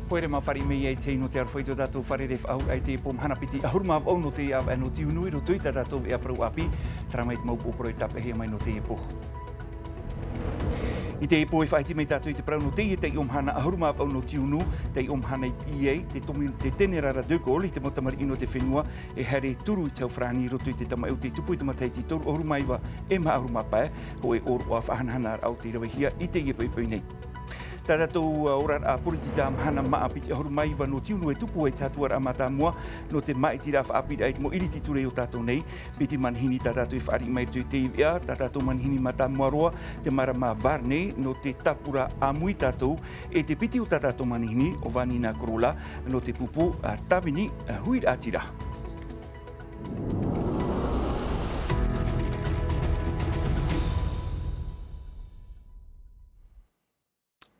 Poere mawhari mei e te ino te arwhaito tātou whareref au ai te pom hanapiti ahuruma au no te au no tiunu no tuita tātou e aprau api tramait mau poporo e tape hea mai no te e poho. I te e poe whaiti mei tātou i te prau no te te omhana ahuruma au no tiunu te omhana i ei te tene rara degol i te motamari ino te whenua e here turu i tau whrani roto i te tama au te tupu i te matai te toru ahuruma iwa e ma ahuruma pae ho e oro a whahanahana au te rawahia i te e poi nei. Tātou ora a politita hana maa piti ahuruma iwa no tiunu e tupu e tātua a mata mua no te mai tira whaapira e mo iriti ture o tātou nei piti manhini tātou i whaari mai tui te iwea tātou manhini mata mua roa te marama varne no te tapura a mui tātou e te piti o tātou manhini o vanina korola no te pupu a tawini hui a tira.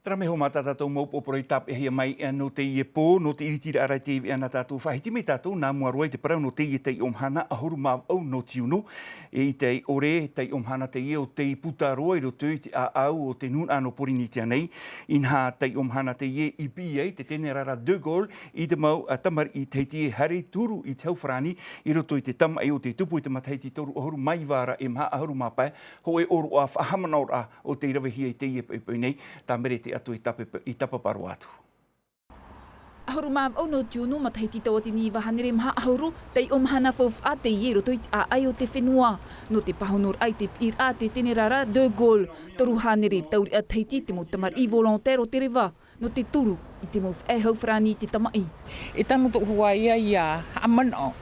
Tara me ho mata tātou maupoporo i tape hea mai no te ie pō, no te iritira arai te iwi ana tātou whahiti me tātou nā mua roa i te parau no te ie tei omhana ahuru mau au no tiunu e i tei ore tei omhana te ie o tei puta roa i roto i te au o te nun ano porini tia nei inha tei omhana te ie i BA te tene rara de Gaulle i te mau tamar i te tie hare turu i te hauwhrani i roto i te tama e o te tupu i te mataiti toru ahuru mai wāra e maha ahuru mapai ho e oro a whahamanaura o te irawahia i te ie poi nei tā mere te atu i tapaparo atu. Ahuru mau au no tiunu mataiti tau ati ni wahanere maha ahuru tei omhana fof a te iero toi a ai o te whenua no te pahonor ai te pir a te tene rara de Gaulle toru hanere tauri a teiti te mo tamar i volontaire o te rewa no te turu i te mo e hauwhrani te tamai. E tano to hua ia amano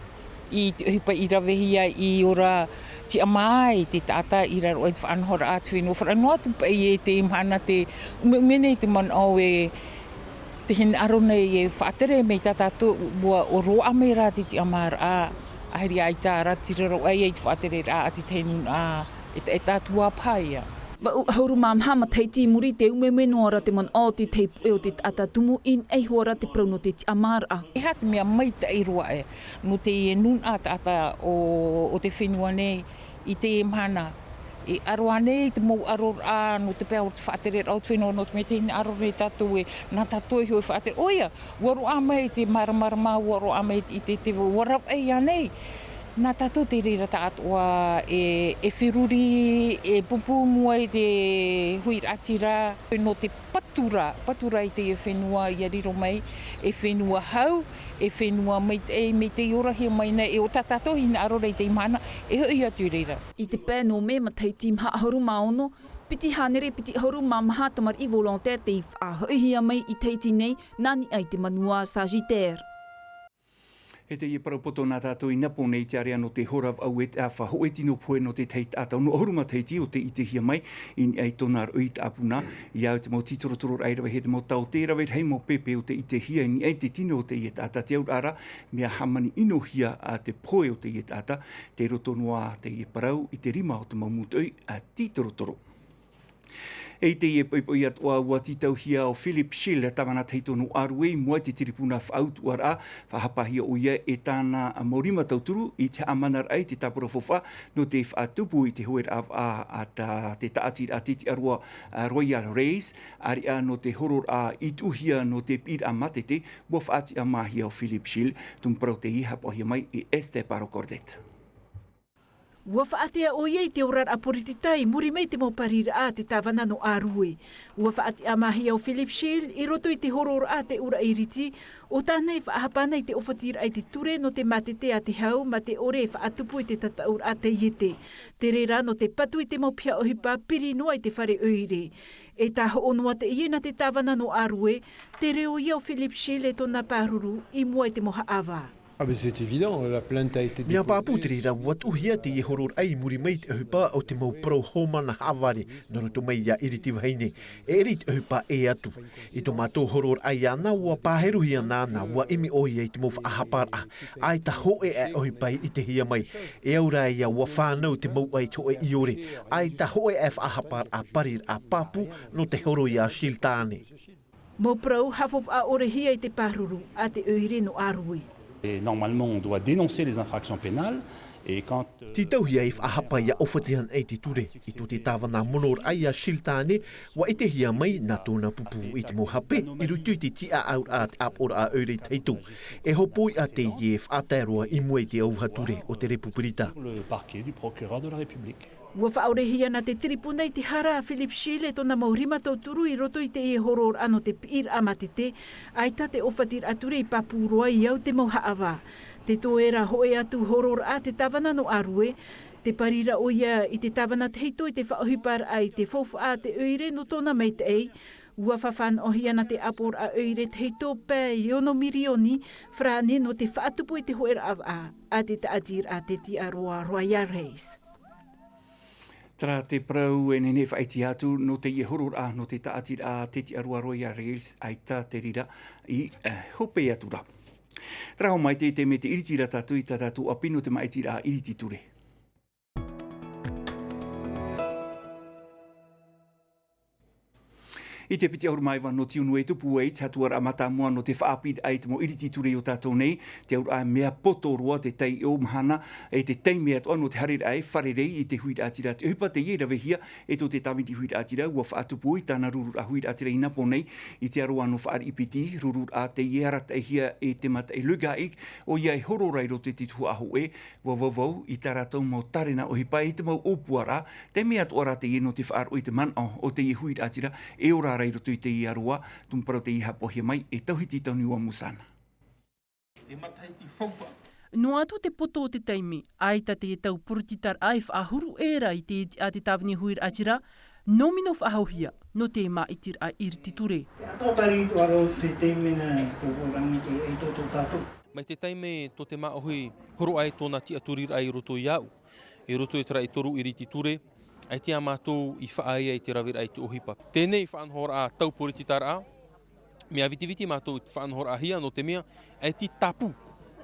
i te hipa i rawehia i ora ti amai te tata i raro e whanhora atu no whanua tu pa i e te imhana te umene te man au e te hin arone e whaatere mei tatatu bua o roa mei rā te amara a ahiri ai tā rati raro ai e te whaatere rā ati teinun a e tātua paia. Ahuru mam hama teiti muri te umemenoara te man o te teipu e o te atatumu in ei hoara te prauno te ti amara. E hata mea mai ta i roa e no te nun a tata o te whenua nei i te mhana. E aroa nei te mou aror a no te pēr o te whaatere rau te whenua no te me te hina aror nei tatu e nā tatu e hoi whaatere. Oia, waro a mai te maramarama, waro a mai i te warau e anei. Nā tātou te reira tātua e whiruri, e pupu mua i te hui ratira, no te patura i te whenua i ariro mai, e whenua hau, e whenua mei te orahia mai nei, e o tātou hina arora i te imana, e hoi atu reira. I te pē no me mataiti maha ahuru maono, piti hanere piti ahuru maha tamar i volontaire te i whaahihia mai i teiti nei, nani ai te manua Sagittaire. He te ie parapoto nā tātou i napo nei te area no te horav au e te awha ho e tino poe no te teit atau no ahuruma teiti o te i te hia mai in ai tōna ui te apuna i au te mo titorotoro airawa he te mo tau te rawe hei mo pepe o te i te hia ni ai te tino o te i te ata te aur ara mea hamani ino hia a te poe o te i te ata te roto noa te i parau i te rima o te maumutui a titorotoro. E te ie poi atua ua titau hia o Philip Schill tawana teitono arue mua te tiripuna whautu ara whahapahia o ia e tāna morima tauturu i te amanar ai te tapura fofa no te whaatupu i te hoer a te taati a titi arua Royal Race ari a no te horor a ituhia no te pir a matete ua whaati a mahia o Philip Schill tumparau te ihapahia mai i este paro cordet. Ua whaatea o iei te orar a porititai, muri mei te mauparira a te tawana no arue. Ua whaati a mahia o Philip Schill, i roto i te horor a te ura iriti, o tānei whaahapana i te ofatira ai te ture no te matete a te hau, ma te ore whaatupu i te tataur a te iete. Te reira no te patu i te maupia o hipa piri noa i te whare oire. E taho onua te iena te tawana no arue, te reo ia o Philip Schill e tona pāruru i mua i te moha awa. Ah mais c'est évident, la plainte a été déposée. Mea pāpūtiri rā watuhia te i horor ai muri mei te hupa o te mau pro homana hawari no roto mai ia iriti waheine. E rit hupa e atu. I to mātou horor ai ana ua pāheruhia nāna ua imi ohi ai te mau whaahapara. Ai ta hoe e ohipai i te hia mai. E aura ia ua whānau te mau ai toe i ore. Ai ta hoe e whaahapara a parir a papu no te horo ia shiltāne. Mo prau hafof a orehia i te pāruru a te oire no arue. Et normalement, on doit dénoncer les infractions pénales Ti tauhia i whahapa ia ofatihan ei ti ture. I tu te tāwana monor ai a siltāne, wa i te hia mai nā tōna pupu i te mohape, i rutu te tia aur a te apora a eure teitu. E hopoi a te ie whātairoa i mua i te auhature o te Repubulita. Ua whaorehia na te tiripuna i te hara a Philip Shile tōna maurima tauturu i roto i te e horor ano te pir amatete, aita te ofatir ature i papuroa i au te mauhaawa. Te toera hoe atu horor a te tawana no arue, te parira o ia i te tawana te heito i te whaohipar ai te fofu a te oire no tōna meit ei, ua whawhan o hia na te apor a oire te heito pē i ono mirioni, frane no te whaatupu i te hoera a te taatir a te ti aroa Royal Reis. Tra te prau e nene whaiti atu no te horor a no te taatir a te ti aroa Royal Reis aita te rira i hope atura. Traho mai te me te iritira tatu i tatu apino te maitira a iriti ture. I te piti aurumaiwa no tiunu e tupu e tatuar a matamua no te whaapid ai te mo iriti ture o tātou nei, te aur a mea potoroa te tei o mahana e te tei mea toa no te harir ai wharerei i te huid atira. Te hupa te iera vehia e to te tamiti huid atira ua whaatupu i tāna rurur a huid atira i napo nei i te aroa no whaari ipiti rurur a te ierat e hia e te mata e lugaik o ia e hororai ro te titu aho e wawawau i tā rātou mau tarena o hipa i te mau opuara te mea toa rā te ieno te whaar o i te man o te i huid atira e ora rai roto i te i aroa, tumparau te i hapohia mai, e tauhiti tau niua musana. No atu te poto o te teimi, aita te tau purutitar ai whaahuru era i te a te tāwini huir atira, no mino whahauhia, no te ma itir a iriti ture. Mai te teime to te maa hui, horo ai tōna tia turir ai roto i au, e roto i tera i toru iriti ture, ai tia mātou i whaaia i te rawira ai te ohipa. Tēnei whaanhora a tau porititara a, mea viti mātou i whaanhora a hia no te mea, ai ti tapu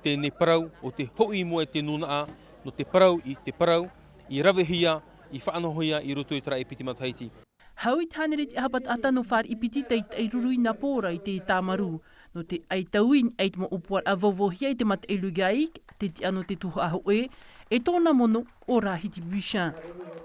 tēnei parau o te hoi mua i te nuna a, no te parau i rawehia, i whaanohoia i roto i tera e piti mataiti. Hau i tānerit i hapat ata no whaar i piti tei rurui na pōra i te tāmaru, no te ai tauin ai te mo upuar a vovohia i te mat e lugaik, te ti ano te tuha aho e tōna mono o Rahiti Bushan.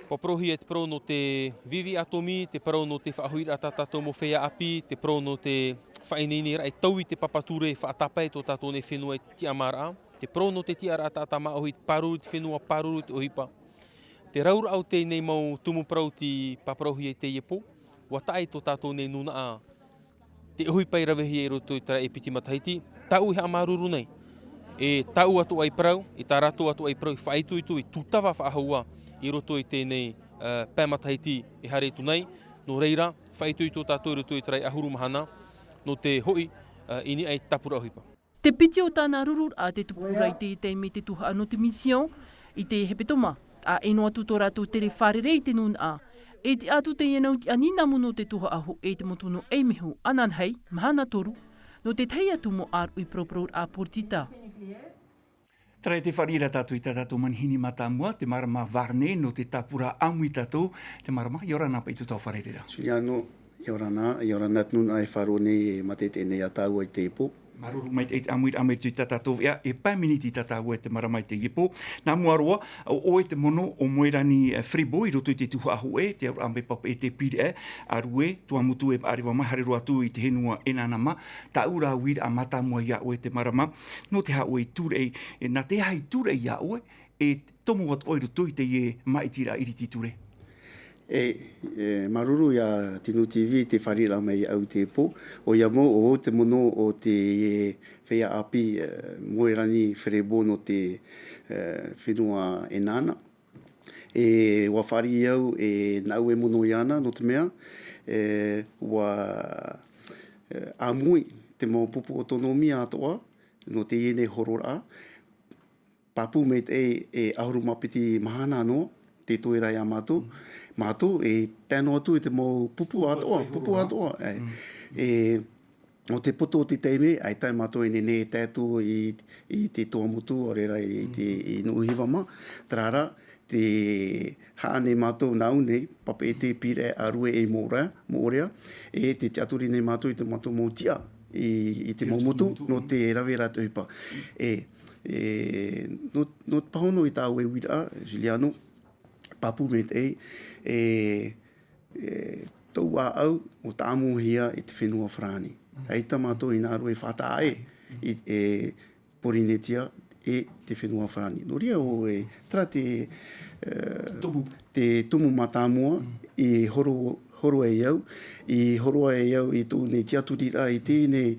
Paprohi e te parau no te vivi atomi, te parau no te whaahuira a tātou mo whea api, te parau no te whainini rai tau i te papature whaatapai tō tātou ne whenua i ti amara. Te parau no te tiara a tātā maahui paruru te whenua paruru te ohipa. Te raura au te nei mau tumu parau ti paprohi e te iepo, wa tae tō tātou ne nuna a. Te ohipa i rawehi e roto i tara e piti matahiti, tau i hamaruru nei. E tau atu ai parau, i tā rato atu ai parau i whaitu i tutawa whaahaua i roto i tēnei pēmatahiti i hare tu nei. No reira, whaitu i tō tātou i roto i tarai ahuru mahana, no te hoi ini ai tapura ohipa. Te piti o tāna rurur a te tupura i te teimi te tuha ano te mission, i te hepetoma, a eno atu tō rātou tere wharerei te nun a. E te atu te ienau ti anina mono te tuha aho e te motono e mihu anan hei, mahana toru, no te tei atu mo aru i proprou a portita. Trai te wharira tātou i tātou manihini matamua, te marama varne no te tapura amu i tātou, te marama, iorana pa i tūtau wharerera. Suliano, iorana tnun ai wharo nei mate tēnei a tāua i te epo. Maruru mai te amuir tu tātou ea, e pāminiti tātou e te maramai te ipo. Nā muaroa, o e te mono o moerani fribo i roto i te tuha ahu e, te aru ambe papa e te pire e, aru e, tua mutu e ariwa mai, harero atu i te henua e nānama, tā ura wira a matamua ia o e te marama, no te hao e ture e, nā te hai ture ia o e tomu wat oiro tui te e maitira iriti ture. Maruru ia Tinu TV te wharira mai au te po. O ia mo o te mono o te whea api moerani wherebo no te whenua e nāna. Wa whari au nau e mono i ana no te mea. Wa amui te mo pupu autonomia atoa no te iene horora. Papu meit e ahuru mapiti mahana no. Te toera ia mātou. Mātou e tēno atu e te mau pupu atoa. O te poto o te teime, ai tai mātou e nene e tētū i te toa mutu, o reira i nuhiwa ma. Trara, te haane mātou nau nei, papa e te pire arue e mōrea, e te tiaturi nei mātou i te mātou mōtia, i te mau mutu, no te rawe rātu hipa. no te pahono i tāu e wira, Juliano, papu me te tau a au o tāmu hia i te whenua whrani. Hei tamato i nāru e whatae i Porinetia e te whenua whrani. No ria o e tra te tumu matamua i horo e iau, i horo e iau i tū ne tiaturira i tēnei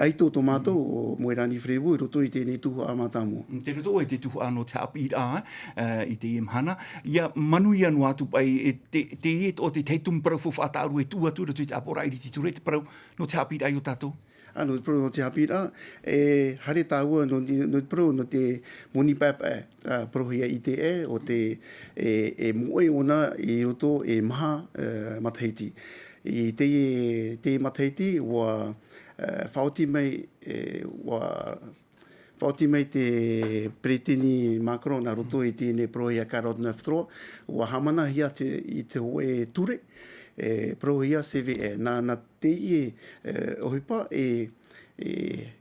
aito tomato o Moerani Frebu i roto i tēnei tuhu a matamua. Te roto e te tuhu anō te api i te imhana. Ia manui anu atu pai te iet o te teitum parau fo whātāru e tūatura tu i te apora i te ture te parau no te api ai o tātou. Ano te pro no te hapira hare tāua no te pro no te moni papa prohia i te o te moe ona i roto e maha mataiti. I te mataiti wa whaoti mai te pretini Macron na roto i tēnei prohia 49.3 wa hamana hia i te hoe ture. Prohia CVE na te ohipa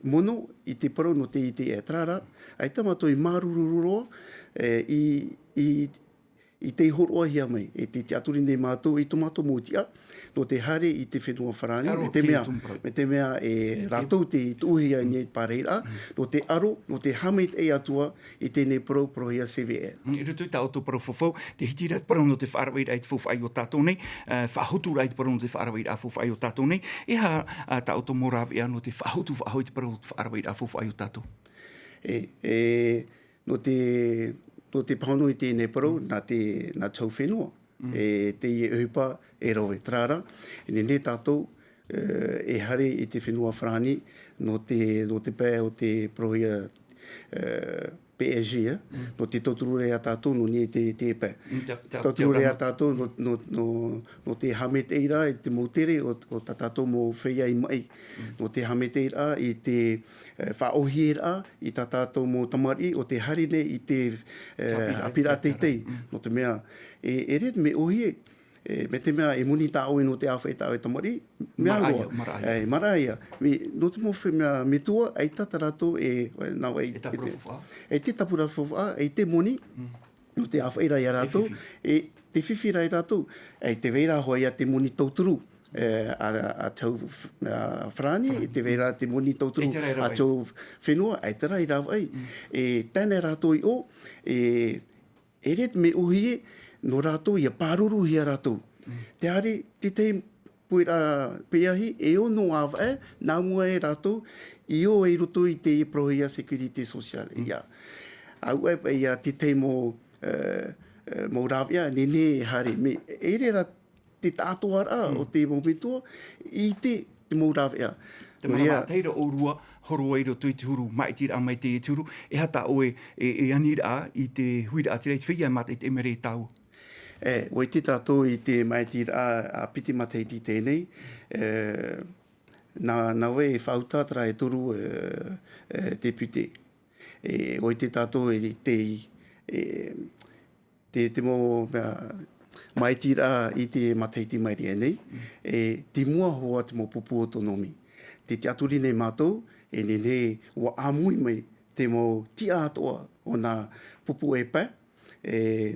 mono i te paro no te i te trara ai tamato i marururo i te horoa hia mai e te aturi nei mātou i tomato motia no te hare i te whenua wharani me te mea rātou te tuuhia nei pareira no te aro, no te hameit e atua i tēnei prohia CVE. I rutu ta auto parau whawhau, te hitira parau no te whaarawait ai te whawhai o tātou nei, whahotu rai te parau no te whaarawait a whawhai o tātou nei, e ha ta auto morawe no te whahotu whahoi te parau no te whaarawait a whawhai o tātou. No te pahono i tēnei parau, nā tau whenua, te i uhipa e rowe trara, ne tātou e hare i te whenua whrani no te pē o te prohia PSG, no te toturure a tātou no nie te pē. Toturure a tātou no te hameteira i te moutere o ta tātou mo whea i mai. No te hameteira i te whaohiera i ta tātou mo tamari o te harine i te apira teitei. No te mea, e ret me ohie, me te mea e muni tā oe no te awhai tā oe tamari, mea roa. Maraia. No te mowhi mea metua, ei tata rato e te tapura whawha, e te moni, no te awhai rai a rato, e te whiwhi rai rato, e te veira hoa ia te moni tauturu. A tau whrani, te veira te moni tauturu a tau whenua, e te rai rau ai. E tēnei rato i o, e ret me uhie, no rātou ia pāruru hia rātou. Te are, te puera peahi, e o no awa nā mua e rātou, i o e roto i te prohia security social. Ia. Au e ia te mo rawia, nene hare. Me e rera te tātua ra o te momentua, i te mo rawia. Te mana teira o rua, horo e roto i te huru, mai tira mai te turu, e hata oe e anira i te huira a te reit whia mata i te emere tau. Oi te tātou i te maitira a piti mateiti tēnei, nā we e whautatra e toru te pute. Oi te tātou i te mo maitira i te mateiti mairi e nei, te mua hoa te mo pupu autonomi. Te aturi nei mātou, e nene wa amui mai te mo tia atoa o nā pupu e pā,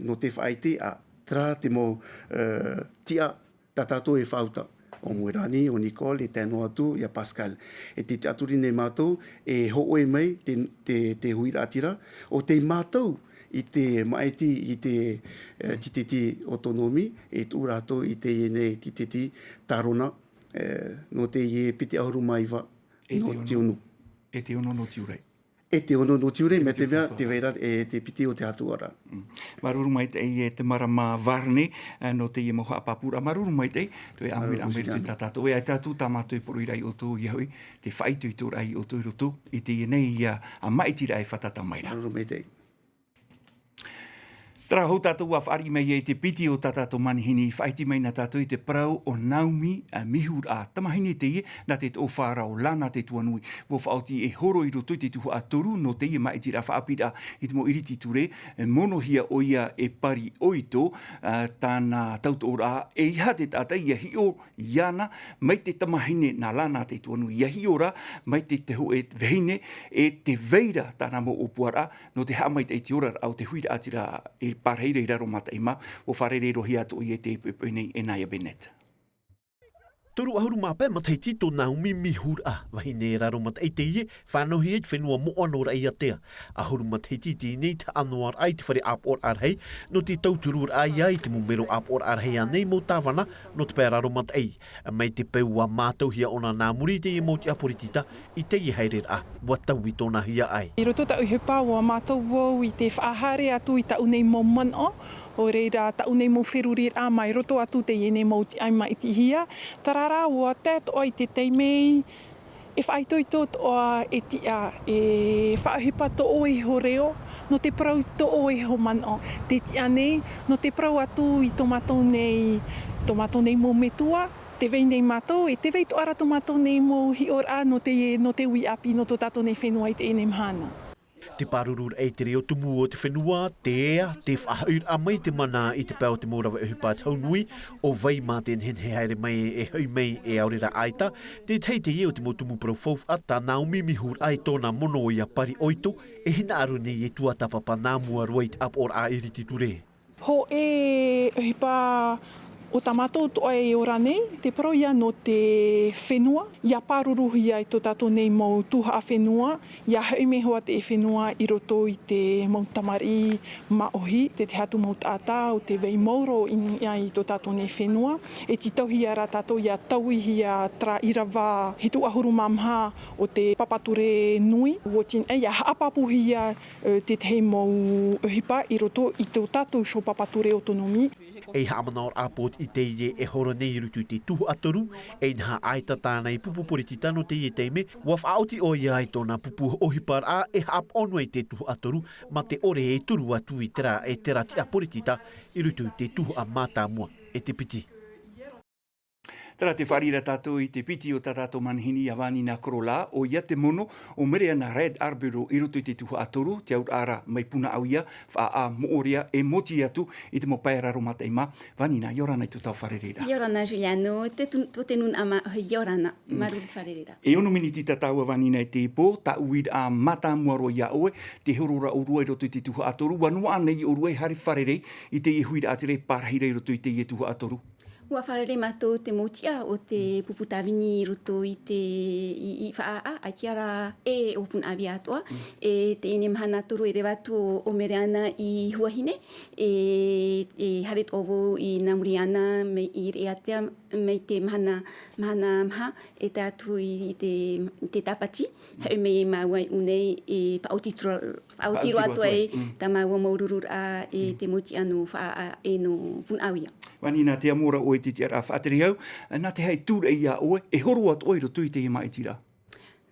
no te whaite a tra te mo tia tatato e whauta. O Moerani, o Nicole, e tēnō atu, i a Pascal. E te aturi nei mātou, e ho'oe mai te huira atira, o te mātou i te maiti i te tititi autonomi, e tū rātou i te nei tititi tarona, no te ie piti ahuru maiwa no tiunu. E te ono no tiurei. E te ono no tiure, me te mea, te veira, e te piti o te atuara. Maruru mai te te marama varne, no te ie moha apapura. Maruru mai te, tu e amir tu tatato. E ai tatu tamatu e poru irai o tō i hui, te whaitu i tō rai o tō i roto, i te nei a maitira e whatata mai ra. Maruru mai te. Tara hou tātou a whaari mei e te piti o tātou manihini, whaiti mai na tātou i te parau o Naomi a mihur a tamahini te ie, na te o whārau lana te tuanui. Wo whaoti e horo i roto i te tuhu a toru, no te ie mai te ra whaapira i te mo iriti ture, monohia o ia e pari oito, tāna tauto ora e iha te tāta ia hi o iana, mai te tamahine na lana te tuanui. Ia hi ora, mai te ho e vehine, e te veira tāna mo o puara, no te hamai te ora au te huira atira e parheire i raro mata ima, o wharere rohi atu i e te pepene e Naya Bennett. Toru ahuru mape matai tito Naomi mihur a wahine raro mat ei te ie whanohi e whenua mo anora i atea. Ahuru matai titi nei te anuar ai te whare apor arhei no te tauturur ai ai te mumero apor arhei anei mo tāwana no te pēr raro mat ei. Mai te peua mātauhia ona nā muri te ie mo te aporitita i te ie heirer a watau i tōna hia ai. I roto tau hepa o mātou wau i te whaahare atu i tau nei mo mana o reira tau nei mo wherurir a mai roto atu te iene mo ti ai mai ti hia. Tarara ua tēt o i te teimei e whaitoitot o e tia e whaahipa to o i ho reo no te prau to o i ho mana. Te tia nei no te prau atu i tomato nei mo metua. Te vei nei mātou, e te vei to ara tomato nei mo hi ora no te ui api no to tato nei whenua i te ene mhana. Te parurur ei te reo tumu o te whenua, te ea, te whahaur a mai te mana i te pēo te morawa e hupa taunui, o vai mā te nhen he haere mai e hui mai e aurera aita, te tei te ieo te motumu profof a tā Naomi mihur ai tōna mono i a pari oito, e hina aru nei e tuatapa pa nāmua ruait ap or a iriti ture. Ho e hipa o tamato to ai ora nei, te pro ia no te whenua, ia paruruhi ai to tato nei mau tuha a whenua, ia haume hoa te e whenua i roto i te mau tamari maohi, te hatu mau tātā o te vei mauro i to tato nei whenua, e ti tauhi ara tato ia tauhi a tra irawa hitu ahuru mamha o te papature nui, o tin e ia haapapuhi a te te mau hipa i roto i to tato so papature autonomi. Ei haamanaor apot i te ie e horo nei rutu te tuhu atoru, e nha aita tāna i pupu poritita no te ie teime, waf auti o ia i tōna pupu ohipar a e haap onwei te tuhu atoru, ma te ore e turu atu i tera e tera tia poritita i rutu te tuhu a mātāmua e te piti. Tara te wharira tātou i te piti o tātou manhini a wāni nā korola o ia te mono o mere ana Red Arboro i roto i te tuhu atoru, te aur ara mai puna au ia, wha a mooria e moti atu i te mo paeraro mata i mā. Wāni nā, iorana i tu tau wharereira. Iorana, Juliano, te nun ama iorana, maruri wharereira. E ono miniti ta taua wāni nā i te ipo, ta uid a mata muaro ia oe, te horora urua i roto i te tuhu atoru, wanua anei o rua i hari wharerei i te ihuira atere parahira i roto i te tuhu atoru. Ua wharere mātou te mautia o te puputawini roto i te i whaa a kiara e opun awi atua. E te ene mahana toro e rewatu o mere ana i huahine. E haret ovo i namuri ana me i re atea me te mahana maha e te atu i te tapati. Hau me e maua unei e whaotiro atu e ta maua maururur a e te mautia no whaa e no pun awia. Wani nā te amora oe te tiara whaateri hau, nā te hei tūra i a oe, e horo atu oe roto i te mai tira.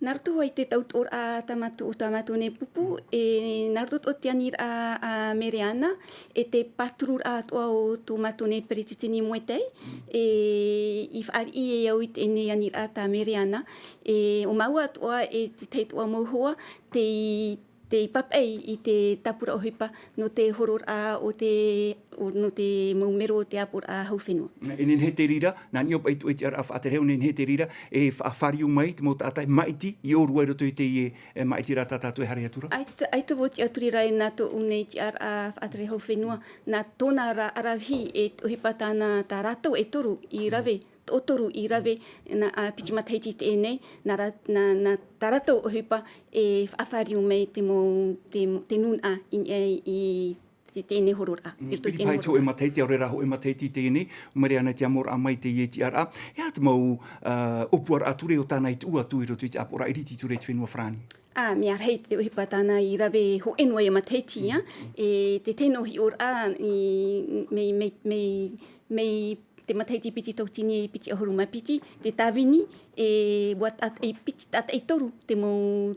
Nā roto hoi te tautor a tamatu ne pupu, e nā roto o te anir a mere ana, e te paturur a toa o tō mato ne perititini moetei, e i whaari i e au i te ene anir a ta mere ana, e o maua toa e te teitoa mauhoa, te papei i te tapura o hipa no te horor a no te maumero o te apur a hau whenua. E nen he te rira, nā ni opa i tu e te ara a whaatereo, nen he te rira, e whaariu mai, te mo tātai maiti, i o rua roto i te maiti rā tātātu e hari atura? Ai to voti aturi rai nā to unei te ara a whaatere hau whenua, nā tōna arahi e o hipa tāna tā rātou e toru i rave, o toru i rave na piti mataiti te enei, na tarato o hipa e whaafariu mei te nun a i te ene horor a. Piri pai tō e mataiti, au rera ho e mataiti te ene, mare ana te amor a mai te ieti ara. Ea te mau opuar ature o tāna i tu atu i roto i te apora iriti ture te whenua whrani. Mea rei te ohipa tāna i rave ho enua e mataiti, e te teno hi or a mei te mataiti piti tautini e piti ahuru mapiti, te tawini e piti tata e toru, te mau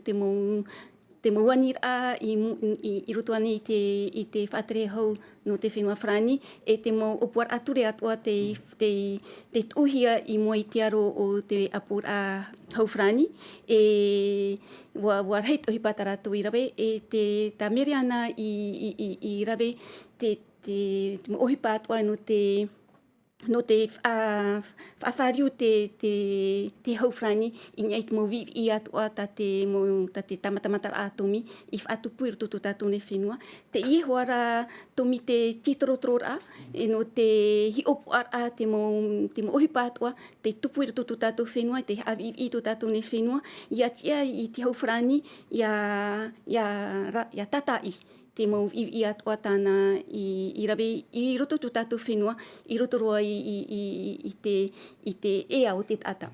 te mauani a i roto ani i te whaatere hau no te whenua whrani, e te mau opuar ature atua te tuhia i mua i te aro o te apur a hau whrani, e wa reit ohi patara tu i rawe, e te ta mere ana i rawe, te ohi patua no te whaafariu te haufrani i ngai te mauvi i atua ta te tamatamata atomi i whaatupu i roto tātou ne whenua. Te ie hoara tomi te titorotorora e no te hi opu a te mau ohi pātua te tupu i roto tātou whenua, te hawi i to tātou ne whenua, ia tia i te haufrani ia tatai. Te mau i atua tāna i rawe i roto tu tātou whenua, i roto roa i te ea o te tata.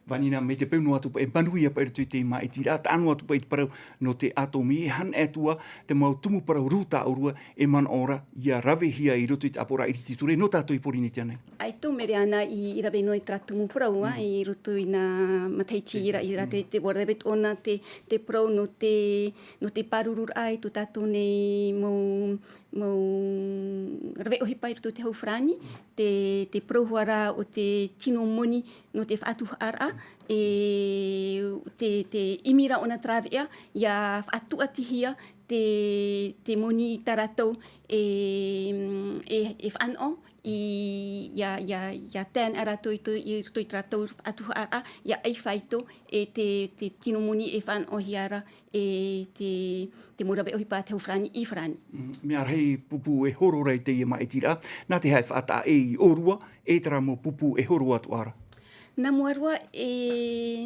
Vanina, me te peunu atu e manuia pa i te ima, e tira ata anu atu pa i te parau no te atomi, e han atua te mau tumu parau ruta aurua e man ora ia rawe hia i roto i te apora i riti ture, no tātou i porine tiane. Ai tō mere ana i rawe no i tratumu parau, i roto i nā mataiti i ra te warawet ona te parau no te parurur ai to tātou nei mau rawe ohi pai roto te haufrani, te prohuara o te tino moni no te whaatuhara, te imira ona trawea, ia whaatuatihia te moni taratau e whanau, ia ten ara toi tratau whaatuhara, ia ai whaito te tino moni e whanau hiara te morawe ohi pā te haufrani i whrani. Mea rei pupu e horo rei te ima e tira, nā te hai whaata e i orua, e tara mo pupu e horo atu ara. Nā muarua e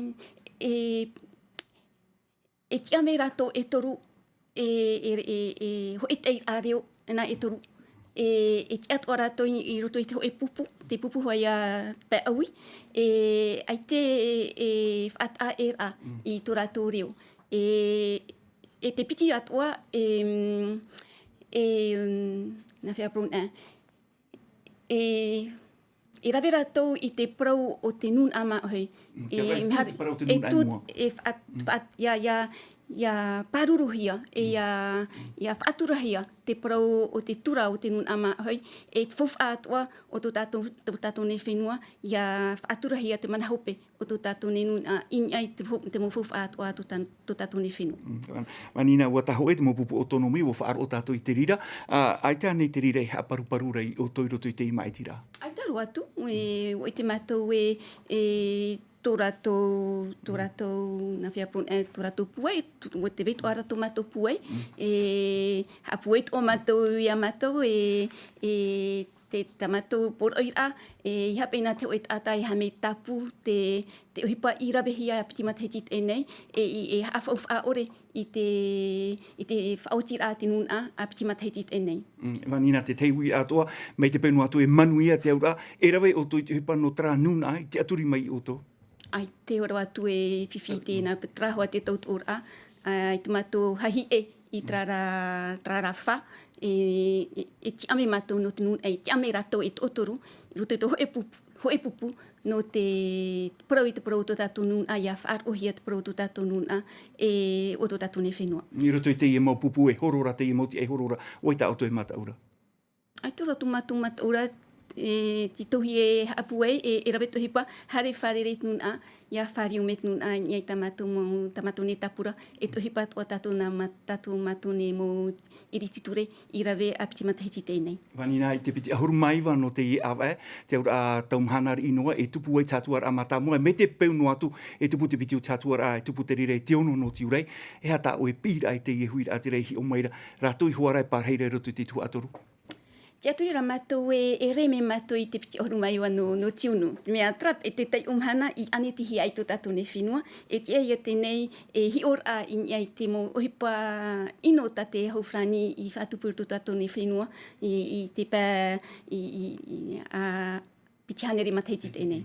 tia me rato e toru ho e tei areo nā e toru. E tia atu arato i roto i te ho e pupu, te pupu hoa ia pe aui, ai te whaata e ra i tō rato reo. E te piti atua nā whea prou nā, e rawe ratou i te parau o te nun ama hoi. Ia paruruhia, ia whaaturahia te parau o te tura o te nun ama hoi, e fof atua o tō tātou ne whenua, ia whaaturahia te manahope o tō tātou ne nun a inai te mo fof atua o tō tātou ne whenua. Manina, ua taho e te mo pupu otonomi o whaaro o tātou i te rira, ai tā nei te rira i haparuparu rei o tō roto i te ima i tira. Ai taru atu, o i te mātou tō ratou, nā whia pron, tō ratou puai, o te vetu ara tō mātou puai, ha puai tō mātou i a mātou, te tamatou poroira, i hape nā te o e tata i hame tapu, te ohipa i rawe hia piti matahiti tēnei, e hawhau wha ore i te whaotira te nun a piti matahiti tēnei. Vanina, te teihui atoa, mei te penu atu e manuia te aura, e rawe o tō i te hipa no tra nun ai, te aturi mai o tō. Ai te ora atu e whiwhi tēnā trahoa te tautora, i te mātou hahi i trara wha, e ti ame mātou no te nun, ti ame ratou e tōtoru, i roto te hoe pupu no te parau i te parau tō tātou nun ia whaarohia te parau tō tātou nun o tō tātou ne whenua. I roto i te i mau pupu e horora, te i mauti e horora, oi tā auto e mataura? Ai tō ratu mātou mataura, ti tohi e apuei, e rawe tohi pa, hare whare reit nun ia whare o met nun iai tamatou ne tapura, e tohi pa toa tātou mātou ne mo irititure, i rawe a piti matahiti tēnei. Vanina, i te piti ahuru maiwa no te i awa, te aura taumhanari inoa, e tupu ai tātuar a matamua, me te peunu atu, e tupu te piti o tātuar a, e tupu te rire tiunu no tiurei, e hata o e pīra ai te iehui a te reihi o maira, rātoi huarai pārheira roto te tua atoru. Te aturi ra mātou e reme mātou i te piti oru mai no tiunu. Mea trap e te tai umhana i anetihi ai tō tātou ne whenua. E te eia tenei e hi ora i te mo ohipa ino ta te haufrani i whaatupuru tō tātou ne whenua. I te pā piti hanere mataiti tēnei.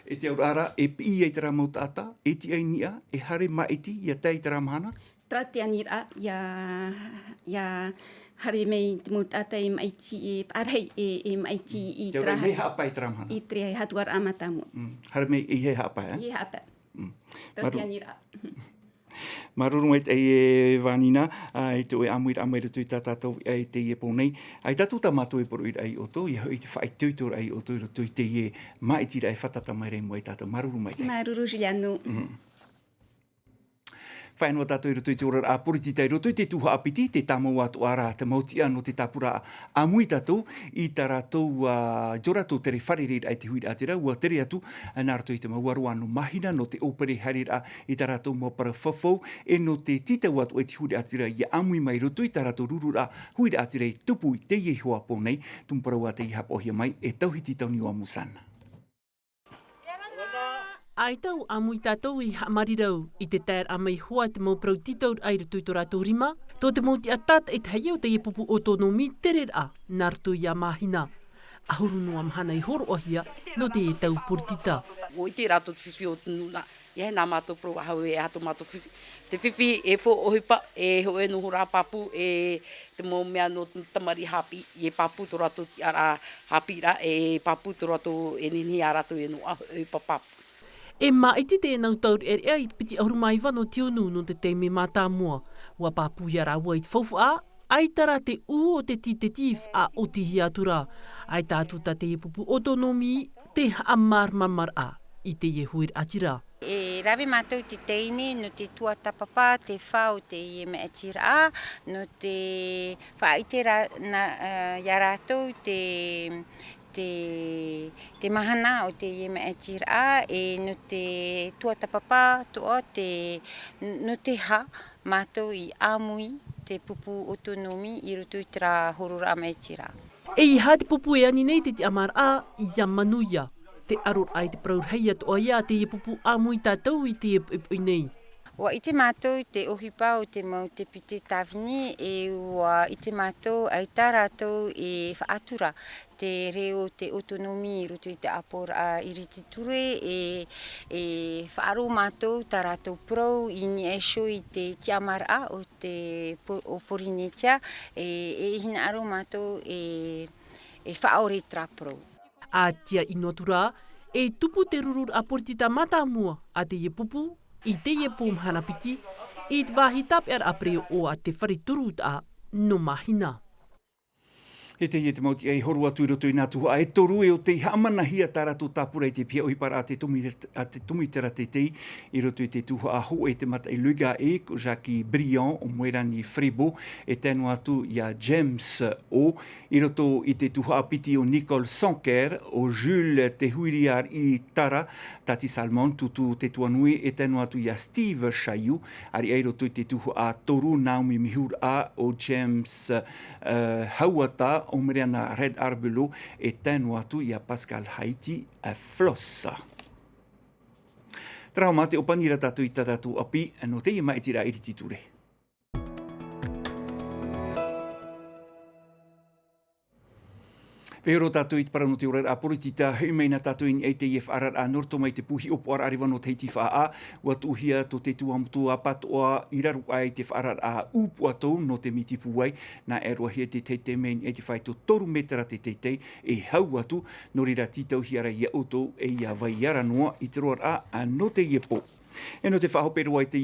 E te aurara e pi ai te rāmau tāta, e ti ai nia, e hare maiti i a tei te rāmahana? Tra te anira ia hare mei te mū tāta e maiti, pārhei e maiti i traha. Te aurei he hapa i tramhana? I tre hatuar amatamu. Hare mei i he hapa, He hapa. Tra te anira. Maruru mai e vanina ai to e amui tu tātou ai te e ponei. Ai tatu tamato e poru ai oto i hoi te whai tuitor ai oto i roto i te e mai tira e whatata mai rei mo e tātou. Maruru mai. Maruru Juliano. Whainua tātou i roto i te ora a poriti tai roto i te tuha apiti, te tamau atu ara, te mauti ano te tapura a mui tātou, i tā rātou, jo rātou tere wharereira ai te hui a te rau, ua tere atu, nā rātou i te mauaru anu mahina, no te opere harera i tā rātou mopara whawhau, e no te titau atu ai te hui a te rau, i amui mai roto i tā rātou rurura, hui a te rei tupu i te ie hoa pōnei, tumparau a te i hapohia mai, e tauhiti tau niwa musana. Ai tau amui tātou i hamarirau i te tair a mai hoa te mau prau titau ai rutu i tō rātou rima, tō te mauti a tata e te hei au te iepupu autonomi tere a nā rutu i a mahina. Ahuru no amhana i horo ohia no te e tau portita. O i te rātou te whiwhi o tununa, i hei nā mātou pro ahau e ato mātou whiwhi. Te whiwhi e fo ohipa, e ho e nuhu rā papu, e te mō mea no tamari hapi, e papu tō rātou ti ara hapi ra, e papu tō rātou e nini a rātou e no ohipa papu. E maiti te nau tauri e rea i piti ahurumai wano tiunu no te teime mata mua. Ua papu i ara ua i te whaufu a, ai tara te u o te titetif a o ti hiatura. Ai tātu ta te ipupu autonomi te hamarmamar a i te iehuir atira. E rawe mātou te teine no te tua tapapa, te whao te ie me atira a, no te whaitera ia rātou te mahana o te ie me atira a, e no te tua tapapa toa no te ha mātou i amui te pupu autonomi i roto i tera horora me atira. E i hati pupu e ani nei te amar a i amanuia. Te arur ai te praurheia to ia te i pupu amui tātou i te i nei. Wa i te mātou te ohipa o te mau te pite tāwhini e wa i te mātou ai tā rātou e whaatura te reo te autonomi i roto i te apora a iriti ture e whaaro mātou tā rātou prou i ni esho i te tiamara a o te o Porinetia e hina aro mātou e whaore tra prou. A tia inotura e tupu te rurur a portita mata mua a te ie pupu i te ie pōm hanapiti i te wahi tape ar apreo o a te wharituru a no mahina. He te te mauti ei horu atu i roto i nā tuha e toru e o te hamanahia tā rātou tāpura i te pia ohipara a te tumitera te tei i roto i te tuha a ho e te mata i luga e ko Jacques Briand o Moerani Frebo e tēnu atu i a James o i roto i te tuha apiti o Nicole Sanker o Jules te huiriar i Tara Tati Salmon tutu te tuanui e tēnu atu i a Steve Chailloux ari ei roto i te tuha a toru Naomi Mihur a o James Hauata o Mariana Red Arbelo e tēnu atu i a Pascal Haiti a Flossa. Trao mate o panira tatu i tatatu api, no te i maitira i ture. Pero tātou i te parano te orar a poritita, heumeina tātou in ATF arar a norto mai te puhi opo ar ariwano te heiti wha a, ua tuhia to te tuamutu a patoa i raru ai te whaarar a upu atou no te mitipu wai, na e roa hia te teite mein e te whai to toru metara te teitei e hau atu, no rira titau hiara ia oto e ia vai iara noa i te roar a no te iepo. E no te whahopero ai te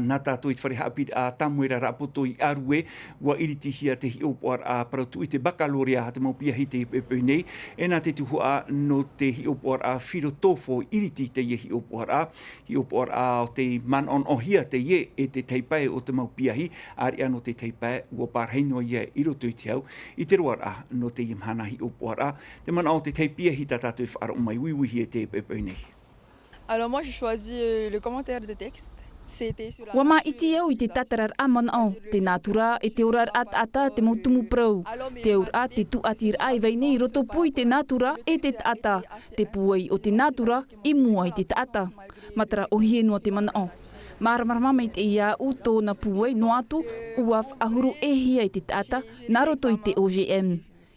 nā tātou i te whareha api a tamuera rapoto i arue wa iritihia te hiopoar a parautu i te bakalorea ha te maupiahi te nei e nā te tuhu a no te hiopoar a whirotofo iriti te hiopoar a o te manon ohia te ie e te teipai o te maupiahi ari ano te teipai ua parheinoa ia i roto i te au i te roar a no te imhana hiopoar a te mana o te teipiahi tā tātou i whaaro mai wiwihi e te nei. Alors moi j'ai choisi le commentaire de texte. C'était sur la Wama iti au i te tatarar aman au, te natura e te orar ata te mautumu prau. Te ura te tu atir ai vai nei roto pui te natura e te ata. Te puai o te natura i mua i te ata. Matara ohie noa te mana au. Maramarama i te ia u tōna puai no atu uaf ahuru e hia i te ata na roto i te OGM.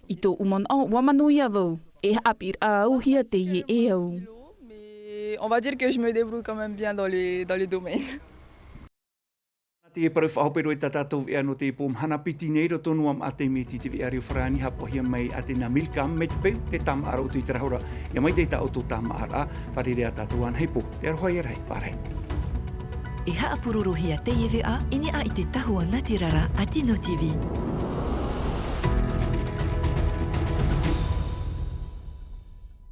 I tō uman au wamanuia vau. E hapir a au hia te ie e au. On va dire que je me débrouille quand même bien dans les domaines. Te e parau whahopero e tātou ea no te pōm hanapiti nei roto nuam a te meti te viari o whrani hapohia mai a te Namilkam me te peu te tama ara o te itarahora. Ia mai te ta o tō tama ara, wharerea tātou an heipo. Te aroha i arai, pārei. e haapururuhia te iwi a ini a i te tahua Ngāti Rara a Tiunu TV.